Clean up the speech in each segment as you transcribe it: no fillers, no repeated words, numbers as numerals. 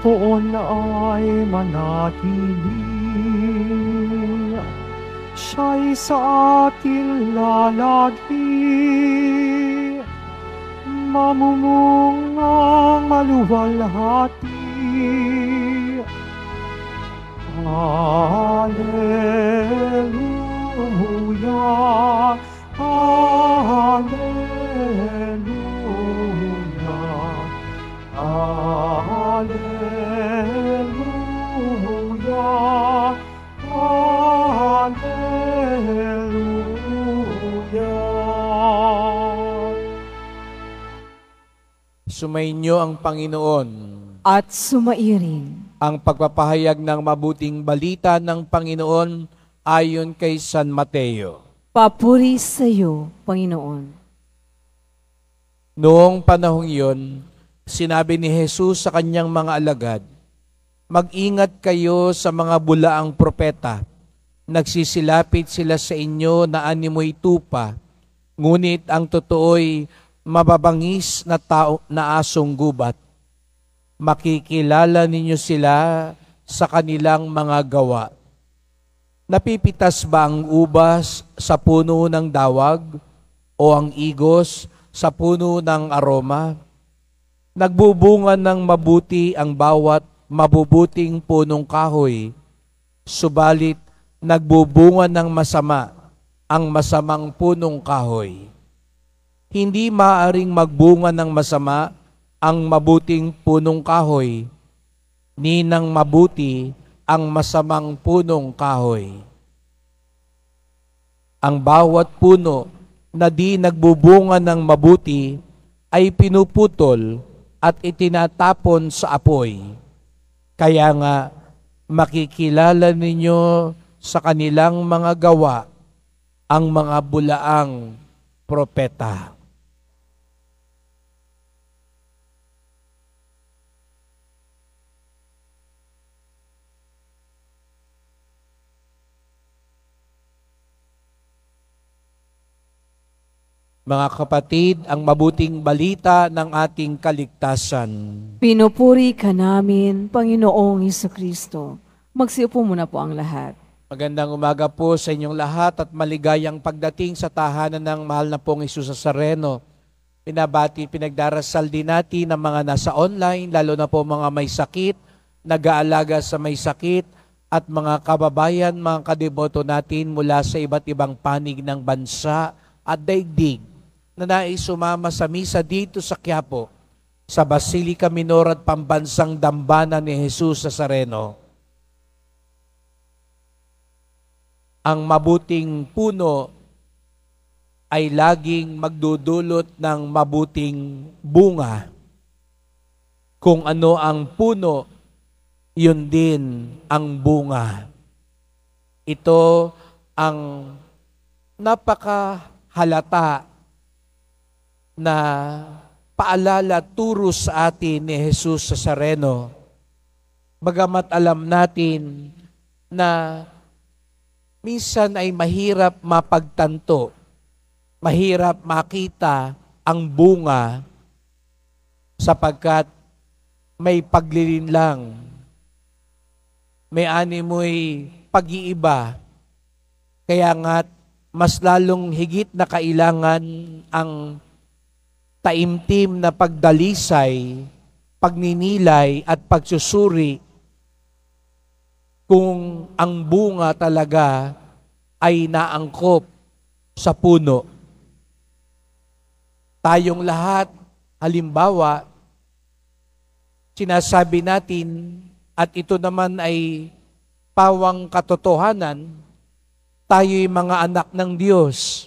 poon ay manatili. Siya'y sa atin lalagi, mamumungang maluwalhati. Hallelujah, Hallelujah, Hallelujah, Hallelujah. Sumainyo ang Panginoon at sumairin ang pagpapahayag ng mabuting balita ng Panginoon ayon kay San Mateo. Papuri sa iyo, Panginoon. Noong panahong iyon, sinabi ni Jesus sa kanyang mga alagad, "Mag-ingat kayo sa mga bulaang propeta. Nagsisilapit sila sa inyo na animoy tupa, ngunit ang totoo'y mababangis na tao na asong gubat. Makikilala ninyo sila sa kanilang mga gawa. Napipitas ba ang ubas sa puno ng dawag o ang igos sa puno ng aroma? Nagbubunga ng mabuti ang bawat mabubuting punong kahoy, subalit nagbubunga ng masama ang masamang punong kahoy. Hindi maaaring magbunga ng masama ang mabuting punong kahoy, ni ng mabuti ang masamang punong kahoy. Ang bawat puno na di nagbubunga ng mabuti ay pinuputol at itinatapon sa apoy. Kaya nga, makikilala ninyo sa kanilang mga gawa ang mga bulaang propeta." Mga kapatid, ang mabuting balita ng ating kaligtasan. Pinupuri ka namin, Panginoong Hesukristo. Magsiupo muna po ang lahat. Magandang umaga po sa inyong lahat at maligayang pagdating sa tahanan ng mahal na pong Hesus Nazareno. Pinabati, pinagdarasal din natin ang mga nasa online, lalo na po mga may sakit, nag-aalaga sa may sakit, at mga kababayan, mga kadeboto natin mula sa iba't ibang panig ng bansa at daigdig na nais sumama sa misa dito sa Quiapo, sa Basilica Minor at Pambansang Dambana ni Hesus Nazareno. Ang mabuting puno ay laging magdudulot ng mabuting bunga. Kung ano ang puno, yun din ang bunga. Ito ang napakahalata na paalala turo sa atin ni Hesus Nazareno. Bagamat alam natin na minsan ay mahirap mapagtanto, mahirap makita ang bunga sapagkat may paglilinlang, may animoy pag-iiba. Kaya nga mas lalong higit na kailangan ang taimtim na pagdalisay, pagninilay at pagsusuri kung ang bunga talaga ay naangkop sa puno. Tayong lahat, halimbawa, sinasabi natin, at ito naman ay pawang katotohanan, tayo'y mga anak ng Diyos,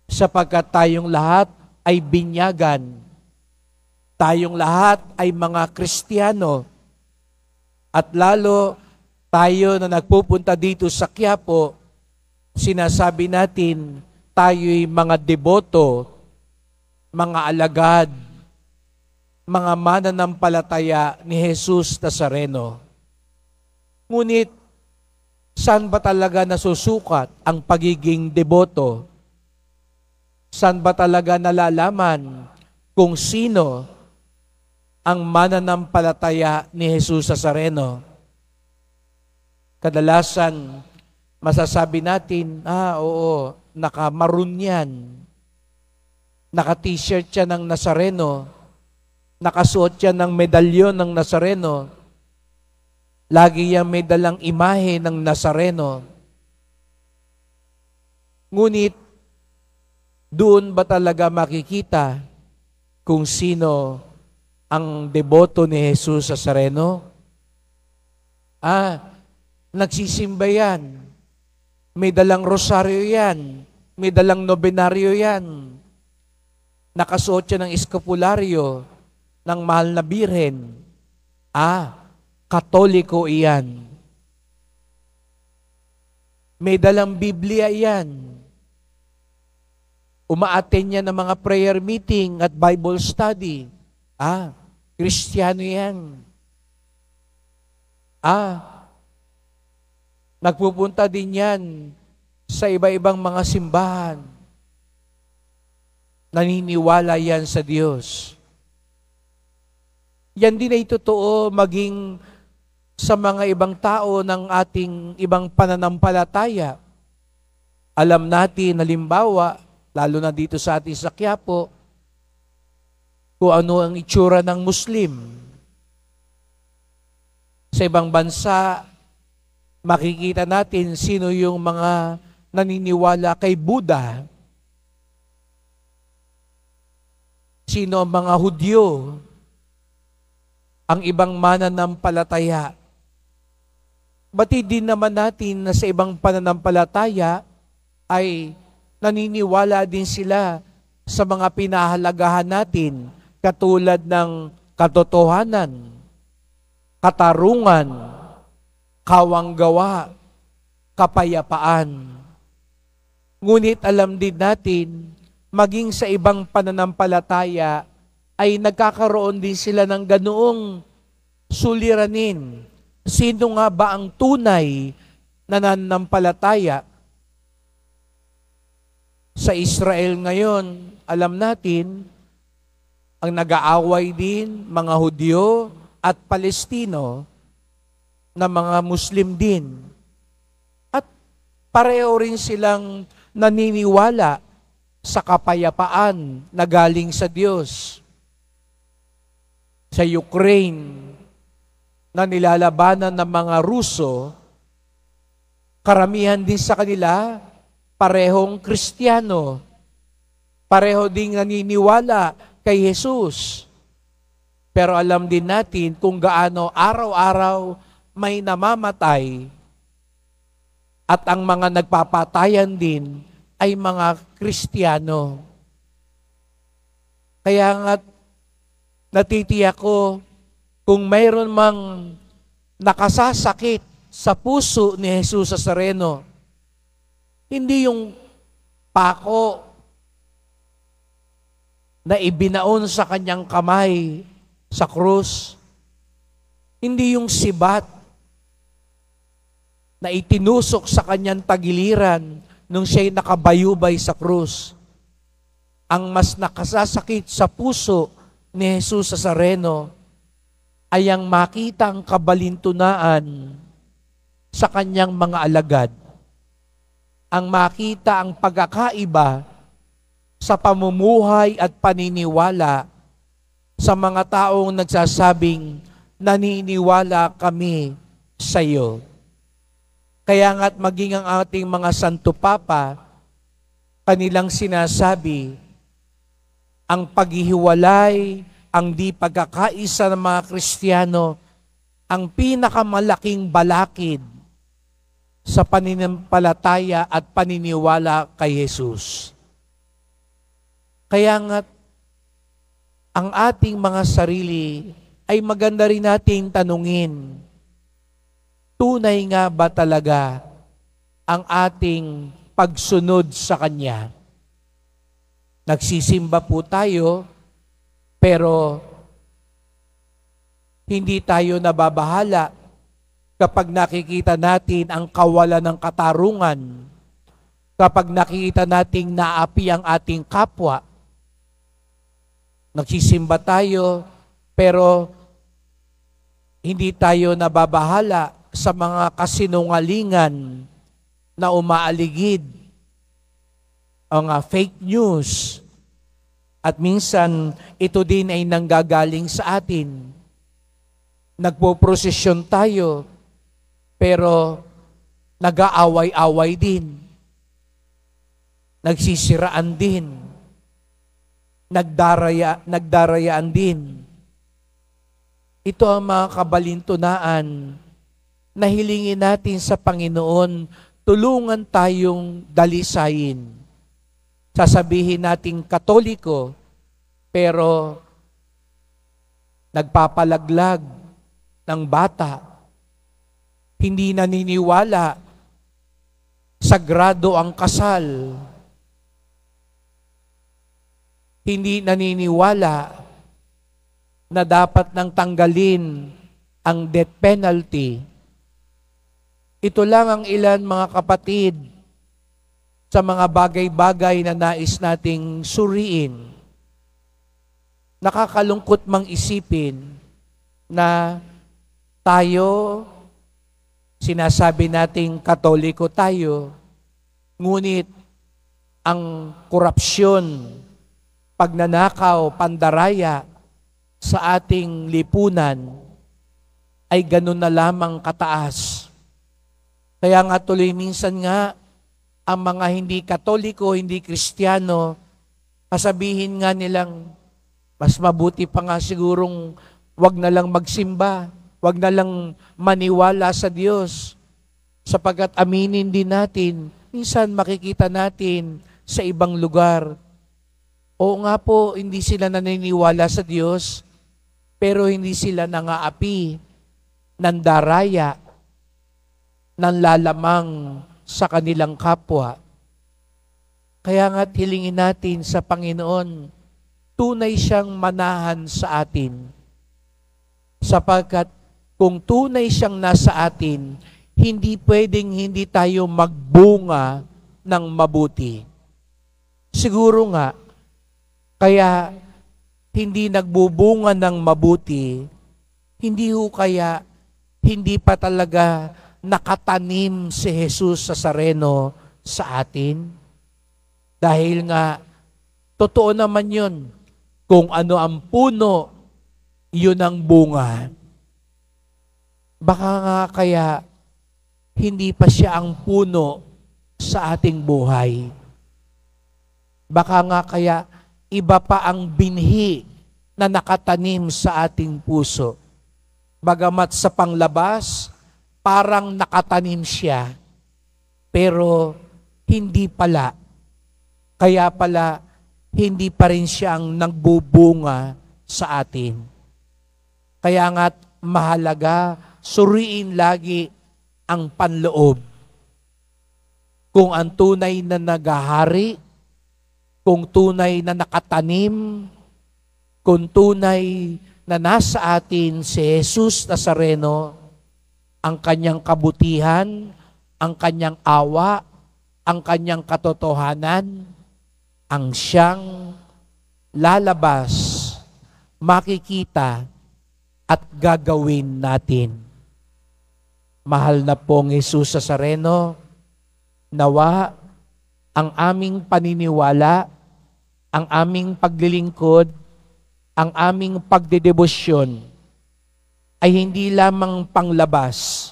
sapagkat tayong lahat ay binyagan. Tayong lahat ay mga Kristiyano. At lalo tayo na nagpupunta dito sa Quiapo, sinasabi natin tayo'y mga deboto, mga alagad, mga mananampalataya ni Hesus Nazareno. Ngunit, saan ba talaga nasusukat ang pagiging deboto? Saan ba talaga nalalaman kung sino ang mananampalataya ni Jesus Nazareno? Kadalasan, masasabi natin, oo, naka-maroon yan. Naka-t-shirt siya ng Nazareno. Nakasuot siya ng medalyon ng Nazareno. Lagi yang may dalang imahe ng Nazareno. Ngunit, doon ba talaga makikita kung sino ang deboto ni Jesus Nazareno? Nagsisimba yan. May dalang rosaryo yan. May dalang nobenaryo yan. Nakasuot siya ng eskapularyo ng mahal na birhen. Katoliko iyan. May dalang Biblia yan. Umaattend niya ng mga prayer meeting at Bible study. Kristiyano yan. Nagpupunta din yan sa iba-ibang mga simbahan. Naniniwala yan sa Diyos. Yan din ay totoo maging sa mga ibang tao ng ating ibang pananampalataya. Alam natin, halimbawa, lalo na dito sa ating sa Quiapo, kung ano ang itsura ng Muslim. Sa ibang bansa, makikita natin sino yung mga naniniwala kay Buddha. Sino ang mga Hudyo. Ang ibang mananampalataya. Batid din naman natin na sa ibang pananampalataya ay naniniwala din sila sa mga pinahalagahan natin katulad ng katotohanan, katarungan, kawanggawa, kapayapaan. Ngunit alam din natin, maging sa ibang pananampalataya, ay nagkakaroon din sila ng ganoong suliranin. Sino nga ba ang tunay na nananampalataya? Sa Israel ngayon, alam natin, ang nag-aaway din, mga Hudyo at Palestino, na mga Muslim din. At pareho rin silang naniniwala sa kapayapaan na galing sa Diyos. Sa Ukraine, na nilalabanan ng mga Ruso, karamihan din sa kanila, parehong Kristiyano. Pareho ding naniniwala kay Jesus. Pero alam din natin kung gaano araw-araw may namamatay at ang mga nagpapatayan din ay mga Kristiyano. Kaya nga natitiyak ko kung mayroon mang nakasasakit sa puso ni Jesus Nazareno, hindi yung pako na ibinaon sa kanyang kamay sa krus, hindi yung sibat na itinusok sa kanyang tagiliran nung siya'y nakabayubay sa krus. Ang mas nakasasakit sa puso ni Jesus Nazareno ay ang makita ang kabalintunaan sa kanyang mga alagad. Ang makita ang pagkakaiba sa pamumuhay at paniniwala sa mga taong nagsasabing, naniniwala kami sa iyo. Kaya nga't maging ang ating mga Santo Papa, kanilang sinasabi, ang paghihiwalay, ang di pagkakaisa ng mga Kristiyano, ang pinakamalaking balakid sa pananampalataya at paniniwala kay Jesus. Kaya nga, ang ating mga sarili ay maganda rin nating tanungin, tunay nga ba talaga ang ating pagsunod sa Kanya? Nagsisimba po tayo, pero hindi tayo nababahala kapag nakikita natin ang kawalan ng katarungan, kapag nakikita nating naapi ang ating kapwa. Nagsisimba tayo, Pero hindi tayo nababahala sa mga kasinungalingan na umaaligid, ang fake news. At minsan, ito din ay nanggagaling sa atin. Nagpoprosesyon tayo, pero nag-aaway-away din. Nagsisiraan din. Nagdarayaan din. Ito ang mga kabalintunaan na hilingin natin sa Panginoon, tulungan tayong dalisayin. Sasabihin nating Katoliko, pero nagpapalaglag ng bata. Hindi naniniwala, sagrado ang kasal. Hindi naniniwala na dapat nang tanggalin ang death penalty. Ito lang ang ilan, mga kapatid, sa mga bagay-bagay na nais nating suriin. Nakakalungkot mang isipin na tayo, sinasabi nating Katoliko tayo, ngunit ang korupsyon, pagnanakaw, pandaraya sa ating lipunan ay ganun na lamang kataas. Kaya nga tuloy minsan nga, ang mga hindi Katoliko, hindi Kristiyano, kasabihin nga nilang, mas mabuti pa nga sigurong wag na lang magsimba, wag na lang maniwala sa Diyos. Sapagkat aminin din natin, minsan makikita natin sa ibang lugar, oo nga po, hindi sila naniniwala sa Diyos, pero hindi sila nangaapi, nandaraya, nanlalamang sa kanilang kapwa. Kaya nga't hilingin natin sa Panginoon, tunay siyang manahan sa atin. Sapagkat kung tunay siyang nasa atin, hindi pwedeng hindi tayo magbunga ng mabuti. Siguro nga, kaya hindi nagbubunga ng mabuti, hindi ho kaya hindi pa talaga nakatanim si Jesus Nazareno sa atin? Dahil nga, totoo naman yun. Kung ano ang puno, yun ang bunga. Baka nga kaya, hindi pa siya ang puno sa ating buhay. Baka nga kaya, iba pa ang binhi na nakatanim sa ating puso. Bagamat sa panglabas, parang nakatanim siya, pero hindi pala. Kaya pala, hindi pa rin siyang nagbubunga sa atin. Kaya nga't mahalaga, suriin lagi ang panloob. Kung ang tunay na naghahari, kung tunay na nakatanim, kung tunay na nasa atin si Jesus Nazareno, ang kanyang kabutihan, ang kanyang awa, ang kanyang katotohanan, ang siyang lalabas, makikita, at gagawin natin. Mahal na pong Jesus Nazareno, nawa ang aming paniniwala, ang aming paglilingkod, ang aming pagdedebosyon, ay hindi lamang panglabas,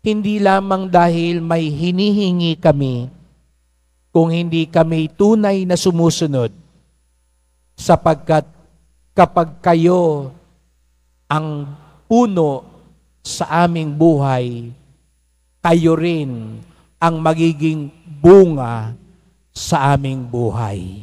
hindi lamang dahil may hinihingi kami, kung hindi kami tunay na sumusunod, sapagkat kapag kayo ang puno sa aming buhay, kayo rin ang magiging bunga sa aming buhay.